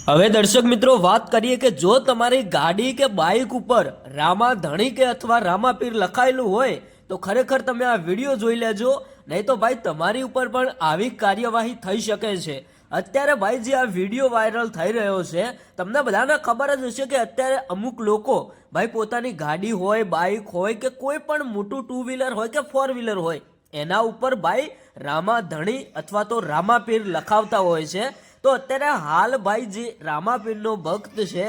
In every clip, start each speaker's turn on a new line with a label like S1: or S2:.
S1: હવે દર્શક મિત્રો વાત કરીએ કે જો તમારી ગાડી કે બાઇક ઉપર રામા ધણી કે અથવા રામાપીર લખાયેલું હોય તો ખરેખર તમે આ વિડીયો જોઈ લેજો, નહીં તો ભાઈ તમારી ઉપર પણ આવી કાર્યવાહી થઈ શકે છે। અત્યારે ભાઈ જે આ વિડીયો વાયરલ થઈ રહ્યો છે, તમને બધાને ખબર જ હશે કે અત્યારે અમુક લોકો ભાઈ પોતાની ગાડી હોય, બાઇક હોય કે કોઈ પણ મોટું ટુ વ્હીલર હોય કે ફોર વ્હીલર હોય એના ઉપર ભાઈ રામા ધણી અથવા તો રામાપીર લખાવતા હોય છે। તો અત્યારે હાલ ભાઈ જે રામાપીરનો ભક્ત છે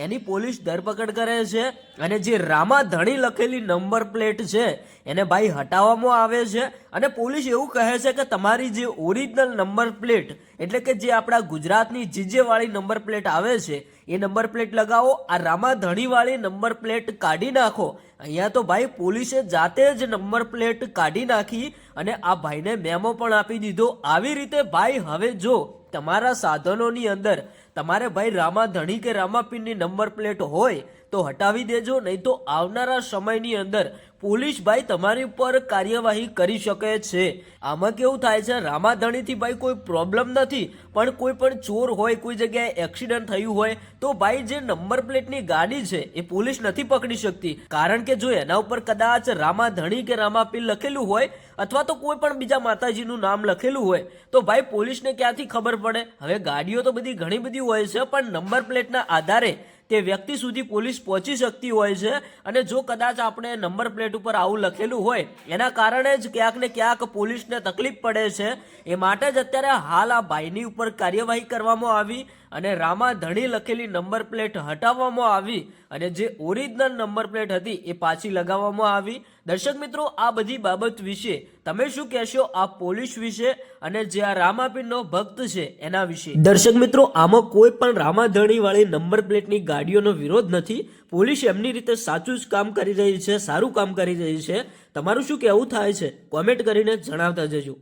S1: એની પોલીસ ધરપકડ કરે છે અને જે રામા ધણી લખેલી નંબર પ્લેટ છે એને ભાઈ હટાવવામાં આવે છે અને પોલીસ એવું કહે છે કે તમારી જે ઓરિજિનલ નંબર પ્લેટ એટલે કે જે આપણા ગુજરાતની જીજે વાળી નંબર પ્લેટ આવે છે એ નંબર પ્લેટ લગાવો, આ રામા ધણી વાળી નંબર પ્લેટ કાઢી નાખો। અહીંયા તો ભાઈ પોલીસે જાતે જ નંબર પ્લેટ કાઢી નાખી અને આ ભાઈને મેમો પણ આપી દીધો। આવી રીતે ભાઈ હવે જો તમારા સાધનોની અંદર તમારે ભાઈ રામા ધણી કે રામાપીરની નંબર પ્લેટ હોય તો હટાવી દેજો, નહીં તો આવનારા સમયની અંદર પોલીસ ભાઈ તમારી ઉપર કાર્યવાહી કરી શકે છે। આમાં કેવું થાય છે, રામા ધણીથી ભાઈ કોઈ પ્રોબ્લેમ નથી, પણ કોઈ પણ ચોર હોય, કોઈ જગ્યાએ એક્સિડન્ટ થયું હોય તો ભાઈ જે નંબર પ્લેટની ગાડી છે એ પોલીસ નથી પકડી શકતી, કારણ કે જો એના ઉપર કદાચ રામા ધણી કે રામાપીર લખેલું હોય અથવા તો કોઈ પણ બીજા માતાજીનું નામ લખેલું હોય તો ભાઈ પોલીસને ક્યાંથી ખબર પડે। હવે ગાડીઓ તો બધી ઘણી બધી હોય છે, પણ નંબર પ્લેટના આધારે તે વ્યક્તિ સુધી પોલીસ પહોંચી શકતી હોય છે અને જો કદાચ આપણે નંબર પ્લેટ ઉપર આવું લખેલું હોય એના કારણે જ ક્યાંક ને ક્યાંક પોલીસને તકલીફ પડે છે। એ માટે જ અત્યારે હાલ આ ભાઈની ઉપર કાર્યવાહી કરવામાં આવી અને રામા ધણી લખેલી નંબર પ્લેટ હટાવવામાં આવી અને જે ઓરિજિનલ નંબર પ્લેટ હતી એ પાછી લગાવવામાં આવી। દર્શક મિત્રો, આ બધી બાબત વિશે તમે શું કહેશો આ પોલીસ વિશે અને જે આ રામાપીરનો ભક્ત છે એના વિશે? દર્શક મિત્રો, આમાં કોઈ પણ રામા ધણી વાળી નંબર પ્લેટની ગાડીઓનો વિરોધ નથી। પોલીસ એમની રીતે સાચું જ કામ કરી રહી છે, સારું કામ કરી રહી છે। તમારું શું કહેવું થાય છે કોમેન્ટ કરીને જણાવતા જજો।